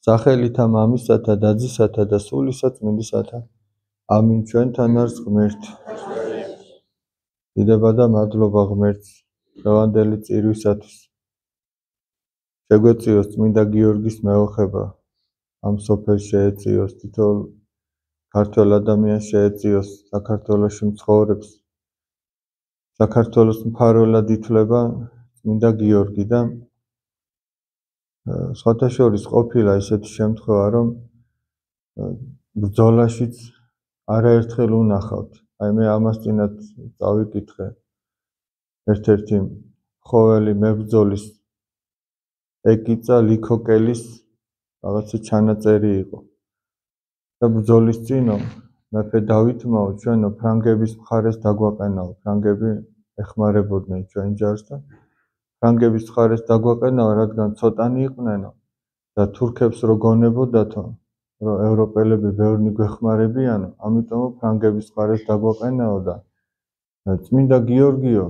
სახელითა მამისათა და ძისათა და სულისა წმინდისათა. ამინ. ჩვენთან არის ღმერთი. დიდება და მადლობა ღმერთს დღევანდელი წირვისათვის. შეგვეწიოს წმინდა გიორგის მეოხება. ამ სოფელს შეეწიოს, თითოეულ ქართველ ადამიანს შეეწიოს, საქართველოში მცხოვრებს. საქართველოს მფარველად ითვლება წმინდა გიორგი და სხვათა შორის ყოფილა ისეთი შემთხვევა, რომ ბრძოლაშიც არაერთხელ უნახავთ. აი მე ამას წინათ წავიკითხე. ერთ-ერთი ხოველი მებრძოლის ეკიცა ლიქოკელის რაღაცა ჩანაწერი იყო. და ბრძოლის წინო მეფე დავითმაო ჩვენო ფრანგების მხარეს დაგვაყენაო. ფრანგები ეხმარებოდნენ ჩვენ ჯარს და ფრანგების მხარეს დაგვაყენაო, რადგან ცოტანი იყვნენო და თურქებს რო გონებოდათო, რომ ევროპელები ბევრნი გვეხმარებიანო, ამიტომ ფრანგების მხარეს დაგვაყენაო და წმინდა გიორგიო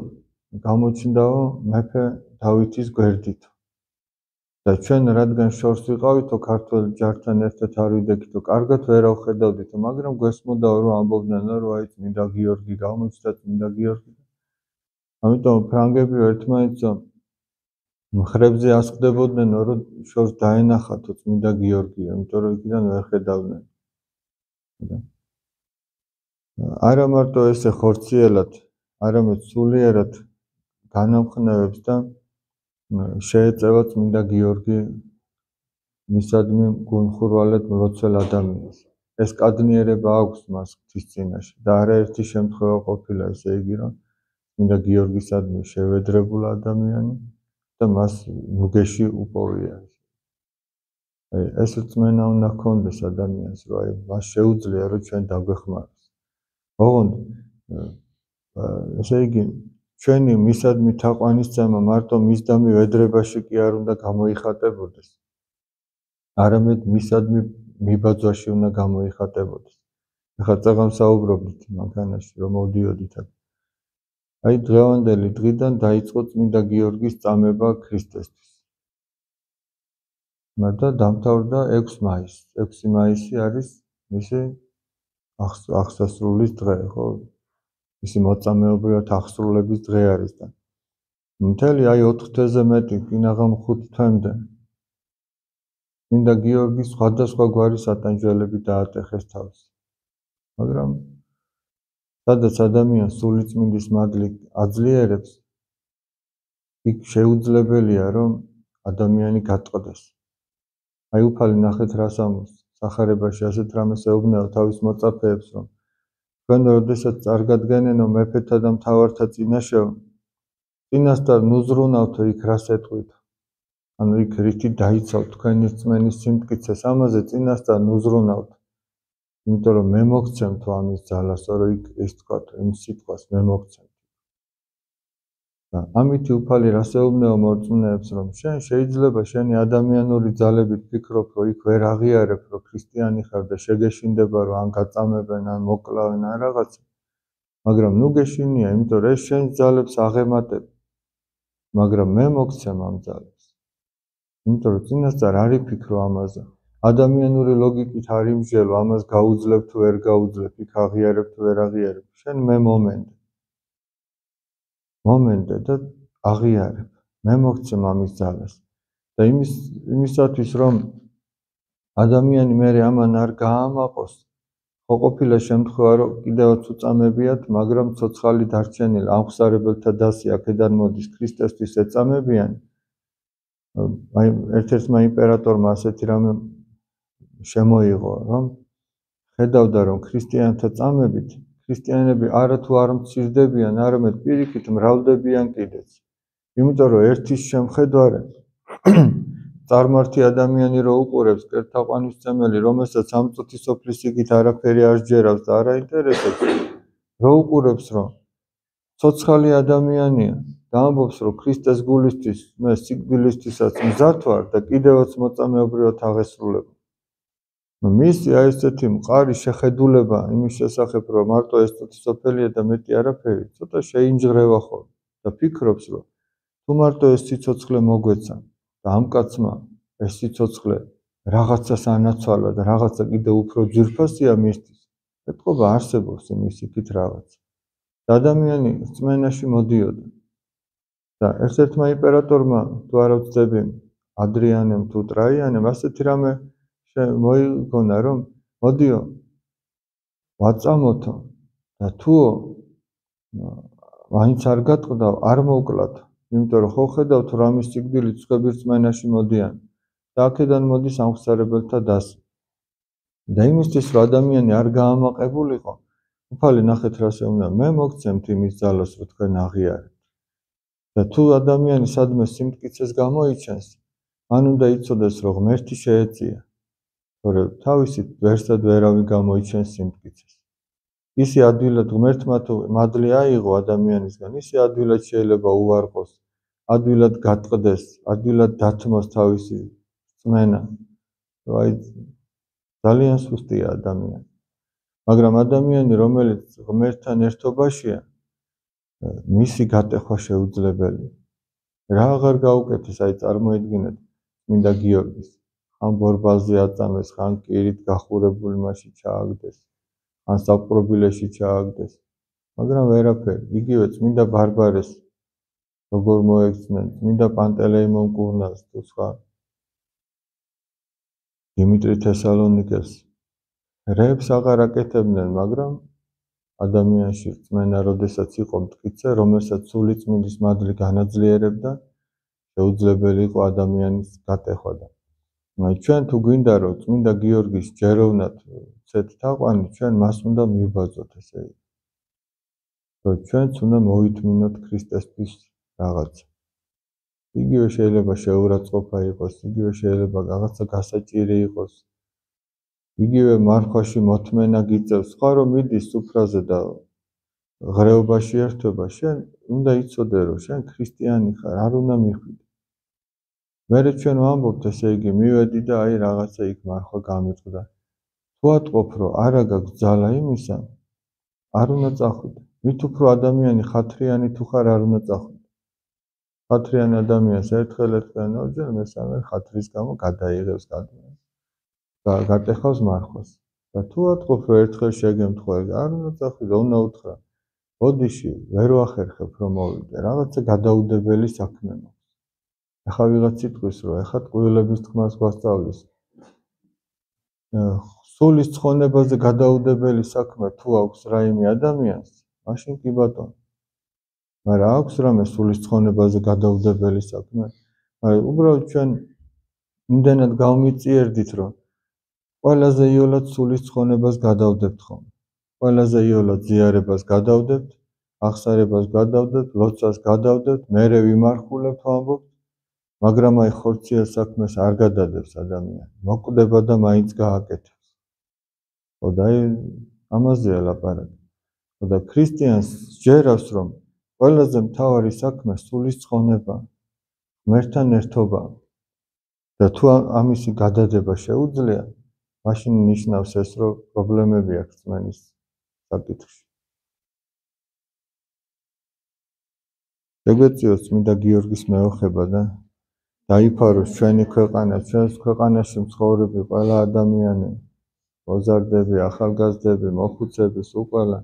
გამოჩნდაო მეფე დავითის გვერდით. და ჩვენ რადგან შორს ვიყავითო ქართველ ჯართან ერთად არ ვიდექითო, კარგად ვერ ავხედავდითო, მაგრამ გვესმოდაო რომ ამბობდნენო რომ აი წმინდა გიორგი გამოჩნდა, წმინდა გიორგი. ამიტომ ფრანგები ერთმანეთსო მხრებზე ასხდებოდნენ რომ შორს დაენახათო წმინდა გიორგი, იმიტომ რომ იქიდან ვერ ხედავდნენ. არა მარტო ესე ხორციელად, არამედ სულიერად განამხნევებს და შეეწევა წმინდა გიორგი მისადმი გულმხურვალედ მლოცველ ადამიანს. ეს კადნიერება აქვს მას ღვთის წინაშე და არაერთი შემთხვევა ყოფილა, ესე იგი რომ წმინდა გიორგისადმი შევედრებულ ადამიანი და მას ნუგეში უპოვია. აი ეს რწმენა უნდა ჰქონდეს ადამიანს, რომ აი მას შეუძლია რომ ჩვენ დაგვეხმაროს. ოღონდ ესე იგი ჩვენი მისადმი თაყვანისცემა მარტო მისდამი ვედრებაში კი არ უნდა გამოიხატებოდეს. არამედ მისადმი მიბაძვაში უნდა გამოიხატებოდეს. ეხლა წაღამ საუბრობდით მანქანაში რომ მოვდიოდით. აი დღევანდელი დღიდან დაიწყო წმინდა გიორგის წამება ქრისტესთვის. და დამთავრდა 6 მაისს. 6 მაისი არის მისი აღსასრულის დღე, ხო? მისი მოწამეობრივად აღსრულების დღე არის და მთელი აი 4 თვეზე მეტი, კინაღამ 5 თვემდე წმინდა გიორგის სხვადასხვა გვარი სატანჯველები დაატეხეს თავს. მაგრამ სადაც ადამიანს სულიწმინდის მადლი აძლიერებს, იქ შეუძლებელია რომ ადამიანი გატყდეს. აი უფალი ნახეთ რას ამბობს სახარებაში, ასეთ რამეს ეუბნეო თავის მოწაფეებს, რომ თქვენ როდესაც წარგადგენენო მეფეთა და მთავართა წინაშეო, წინასწარ ნუზრუნავთო იქ რას ეტყვით. ანუ იქ რითი დაიცავთ თქვენი რწმენის სიმტკიცეს, ამაზე წინასწარ ნუზრუნავთ. იმიტომ რომ მე მოგცემთო ამის ძალასო, რომ იქ ის თქვათ, იმ სიტყვას მე მოგცემთ. და ამითი უფალი რას ეუბნეო მორწმუნეებს, რომ შენ შეიძლება შენი ადამიანური ძალებით ფიქრობ, რომ იქ ვერ აღიარებ, რომ ქრისტიანი ხარ და შეგეშინდება, რომ ან გაწამებენ, ან მოკლავენ, ან რაღაცა. მაგრამ ნუ გეშინია, იმიტომ რომ ეს შენ ძალებს აღემატებ. მაგრამ მე მოგცემ ამ ძალებს. იმიტომ რომ წინასწარ არ იფიქრო ამაზე. ადამიანური ლოგიკით არ იმსჯელო, ამას გაუძლებ თუ ვერ გაუძლებ, იქ აღიარებ თუ ვერ აღიარებ. შენ მე მომენდე და აღიარებ. მე მოგცემ ამის ძალას. და იმისათვის რომ ადამიანი მერე ამან არ გაამაყოს, ხო ყოფილა შემთხვევა რომ კიდევაც უწამებიათ, მაგრამ ცოცხალი დარჩენილა, ამხსარებელთა დასი აქედან მოდის ქრისტესთვის ეწამებიან. აი ერთ-ერთმა იმპერატორმა ასეთი რამე შემოიღო, რომ ხედავდა რომ ქრისტიანთა წამებით ქრისტიანები არათუ არ მცირდებიან, არამედ პირიქით მრავლდებიან კიდეც. იმიტომ რომ ერთის შემხედვარე წარმართი ადამიანი რო უყურებს კერთაყვანისმცემელი, რომელსაც ამ წუთი სოფლის იგით არაფერი არ სჯერავს და არ აინტერესებს, რო უყურებს რომ ცოცხალი ადამიანია და ამბობს რომ ქრისტეს გულისთვის მე სიკვდილისთვისაც მზად ვარ და კიდევაც მოწამეობრივად აღესრულებ. მისი აი ესეთი მყარი შეხედულება იმის შესახებ, რომ მარტო ეს წუთი სოფელია და მეტი არაფერი, ცოტა შეინჯღრევა ხოლმე და ფიქრობს, რომ თუ მარტო ეს სიცოცხლე მოგვეცა და ამ კაცმა ეს სიცოცხლე რაღაცას ანაცვალა და რაღაცა კიდევ უფრო ძვირფასია მისთვის. ეთყობა არსებობს იმის იქით რაღაც. და ადამიანი რწმენაში მოდიოდა. და ერთ-ერთმა იმპერატორმა, თუ არა ვწდები, ადრიანემ თუ ტრაიანემ, ასეთი რამე მოიგონა, რომ მოდიო, ვაწამოთო და თუო მაინც არ გატყდავ, არ მოვკლათ, იმიტომ რომ ხო ხედავთ რამის სიკვდილით სხვები რწმენაში მოდიან და აქედან მოდის ამხსარებელთა დასი. და იმისთვის, რომ ადამიანი არ გაამაყებულიყო, უფალი ნახეთ რას ეუბნება, მე მოგცემთ იმის ძალას, რომ თქვენ აღიარეთ. და თუ ადამიანი სადმე სიმტკიცეს გამოიჩენს, მან უნდა იცოდეს, რომ ღმერთი შეეწია, თორემ თავისით ვერსად ვერავინ გამოიჩენს სიმტკიცეს. ისი ადვილად ღმერთმა თუ მადლი აიღო ადამიანისგან, ისი ადვილად შეიძლება უარყოს, ადვილად გატყდეს, ადვილად დათმოს თავისი რწმენა. აი ძალიან სუსტია ადამიანი. მაგრამ ადამიანი, რომელიც ღმერთთან ერთობაშია, მისი გატეხვა შეუძლებელი. რა აღარ გაუკეთეს, აი წარმოიდგინეთ, მინდა გიორგის, ხან ბორბალზე აწამეს, ხან კირით გახურებული მასში ჩააგდეს, ხან საპყრობილეში ჩააგდეს, მაგრამ ვერაფერი. იგივე წმინდა ბარბარეს როგორ მოექცნენ, წმინდა პანტელეიმონ კურნას თუ სხვა დიმიტრი თესალონიკეს რებს აღარ აკეთებდნენ, მაგრამ ადამიანში რწმენა, როდესაც იყო მტკიცე, რომელსაც სული წმინდის მადლი განაძლიერებდა, შეუძლებელი იყო ადამიანის გატეხვა. ჩვენ თუ გვინდა, რომ წმინდა გიორგის ჯეროვნად ვცეთ თაყვანი, ჩვენ მას უნდა მივბაძოთ, ესე იგი. რომ ჩვენც უნდა მოვითმინოთ ქრისტესთვის რაღაცა. იგივე შეიძლება შეურაცხყოფა იყოს, იგივე შეიძლება რაღაცა გასაჭირი იყოს. იგივე მარხვაში მოთმენა გიწევს, სხვა რომ მიდის სუფრაზე და ღრეობაში ერთვება, შენ უნდა იცოდე, რომ შენ ქრისტიანი ხარ, არ უნდა მიხვიდე. მერე ჩვენ ვამბობთ, ესე იგი, მივედი და აი რაღაცა იქ მარხვა გამიწყდა. თუ ატყობ, რომ არა გაქვს ძალა იმისა, არ უნდა წახვიდე. მით უფრო ადამიანი ხათრიანი თუ ხარ, არ უნდა წახვიდე. ხათრიანი ადამიანს ერთხელ ორჯერ, მესამე ხათრის გამო გადაიღებს გატეხავს მარხვას. და თუ ატყობ, რომ ერთხელ შეგემთხვა, არ უნდა წახვიდე, უნდა უთხრა. ბოდიში, ვერ ვახერხებ, რომ მოვიდე, რაღაცა გადაუდებელი საქმე მაქვს. ახლა ვიღაც იტყვის, რომ ახლა ტყუილების თქმას გვასწავლის. სულის ცხონებაზე გადაუდებელი საქმე თუ აქვს რაიმე ადამიანს, მაშინ კი ბატონო. მაგრამ აქვს რამე სულის ცხონებაზე გადაუდებელი საქმე? მაგრამ უბრალოდ ჩვენ იმდენად გავმიწიერდით, რომ ყველაზე იოლად სულის ცხონებას გადავდებთ ხოლმე. ყველაზე იოლად ზიარებას გადავდებთ, აღსარებას გადავდებთ, ლოცვას გადავდებთ, მერე ვიმარხულებთ, ვამბობთ, მაგრამ აი ხორციელ საქმეს არ გადადებს ადამიანი. მოკვდება და მაინც გააკეთებს. და აი ამაზეა ლაპარაკი. და ქრისტიანს ჯერავს, რომ ყველაზე მთავარი საქმე სულის ცხონება, ღმერთთან ერთობა. და თუ ამისი გადადება შეუძლია, მაშინ ნიშნავს ეს, რომ პრობლემები აქვს რწმენის საკითხში. შეგვეციოს წმინდა გიორგის მეოხება და დაიფაროს ჩვენი ქვეყანა, ჩვენს ქვეყანაში მცხოვრები ყველა ადამიანი, მოზარდები, ახალგაზრდები, მოხუცები, სულ ყველა.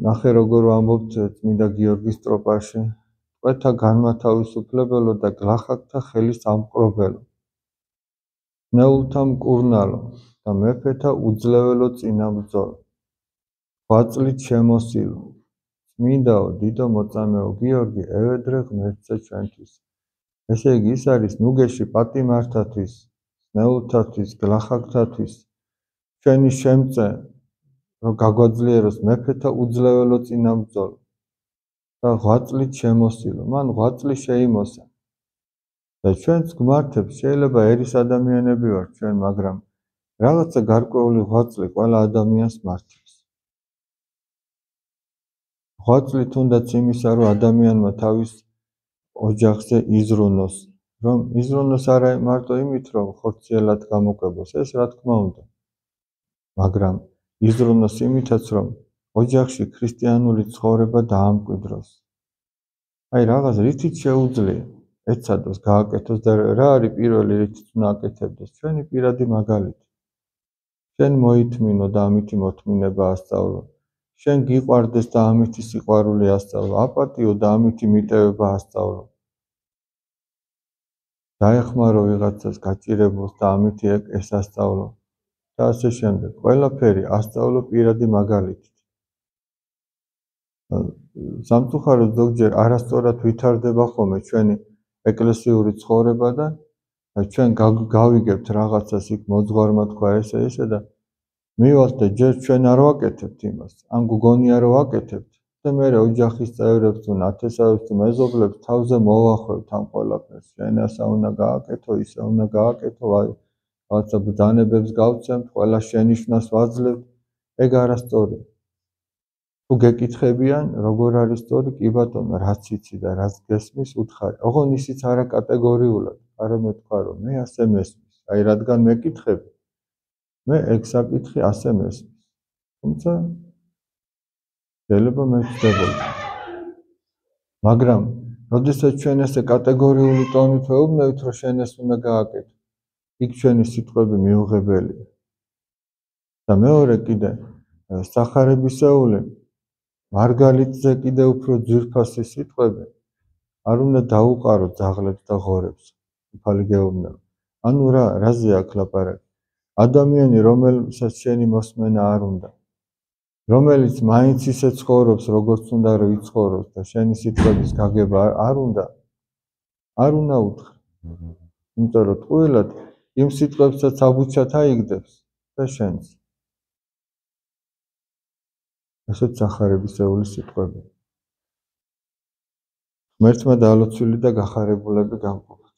ნახე როგორ ვამბობთ წმინდა გიორგის ტროპარში, ტყვეთა განმათავისუფლებელო და გლახაკთა ხელის ამყრობელო, ნეულთა მკურნალო და მეფეთა უძლეველო წინამძღოლო, ღვაწლით შემოსილო, წმინდაო, დიდო მოწამეო გიორგი, ევედრე ღმერთზე ჩვენთვის. ესე იგი, ის არის ნუგეში პატიმართათვის, ნეულთათვის, გლახაკთათვის, ჩვენი შემწე, რომ გაგვაძლიეროს მეფეთა უძლეველო წინამძღოლო და ღვაწლით შემოსილო. მან ღვაწლი შეიმოსა. და ჩვენც გვმართებს, შეიძლება ერის ადამიანები ვართ ჩვენ, მაგრამ რაღაცა გარკვეული ღვაწლი ყველა ადამიანს მართებს. ღვაწლი თუნდაც იმისა, რომ ადამიანმა თავის ოჯახზე იზრუნოს, რომ იზრუნოს არა მარტო იმით, რომ ხორციელად გამოკვებოს, ეს რა თქმა უნდა, მაგრამ იზრუნოს იმითაც, რომ ოჯახში ქრისტიანული ცხოვრება დაამკვიდროს. აი რაღაც რითიც შეუძლია. ეცადოს, გააკეთოს და რა არის პირველი რითიც უნდა აკეთებდეს? ჩვენი პირადი მაგალითი. შენ მოითმინო და ამითი მოთმინება ასწავლო. შენ გიყვარდეს და ამითი სიყვარული ასწავლო. აპატიო და ამითი მიტევება ასწავლო. დაეხმარო ვიღაცას გაჭირებულს და ამითი ეს ასწავლო. და ასე შემდეგ. ყველაფერი ასწავლო პირადი მაგალითით. სამწუხაროდ ზოგჯერ არასწორად ვითარდება ხოლმე ჩვენი ეკლესიური ცხოვრება და ჩვენ გავიგებთ რაღაცას იქ მოძღვარმა თქვა ესე და მივალთ და ჯერ ჩვენ არ ვაკეთებთ იმას, ან გგონია რომ ვაკეთებთ და მე ოჯახის წევრებს თუ ნათესავებს თუ მეზობლებს თავზე მოვახვევთ ამ ყველაფერს. შენ ასე უნდა გააკეთო, ისე უნდა გააკეთო, რაღაცა ბრძანებებს გავცემთ, ყველა შენიშვნას ვაძლევთ, ეგ არასწორია. თუ გეკითხებიან, როგორ არის სწორი, კი ბატონო, რაც იცი და რაც გესმის, უთხარი. ოღონ ისიც არა კატეგორიულად, არამედ თქვა რომ მე ასე მესმის. აი რადგან მეკითხები, მე ეგ საკითხი ასე მესმის. თუმცა შეიძლება მეცდებოდი. მაგრამ, როდესაც ჩვენ ესე კატეგორიული ტონით ვეუბნებით, რომ შენ ეს უნდა გააკეთო, იქ ჩვენი სიტყვები მიუღებელია. და მეორე კიდე სახარებისეული მარგალიტზე კიდე უფრო ძვირფასი სიტყვები არ უნდა დაუყარო ძაღლებს და ღორებს. უფალი გეუბნება. ანუ რაზე აქ ლაპარაკი? ადამიანი, რომელსაც შენი მოსმენა არ უნდა, რომელიც მაინც ისე ცხოვრობს, როგორც უნდა რომ იცხოვროს და შენი სიტყვების გაგება არ უნდა უთხრა. იმიტომ რომ ტყუილად იმ სიტყვებსაც აბუჩად აიგდებს და შენც. ესეც სახარებისეული სიტყვები. ღმერთმა დაალოცვილი და გახარებულები გამყოფოთ.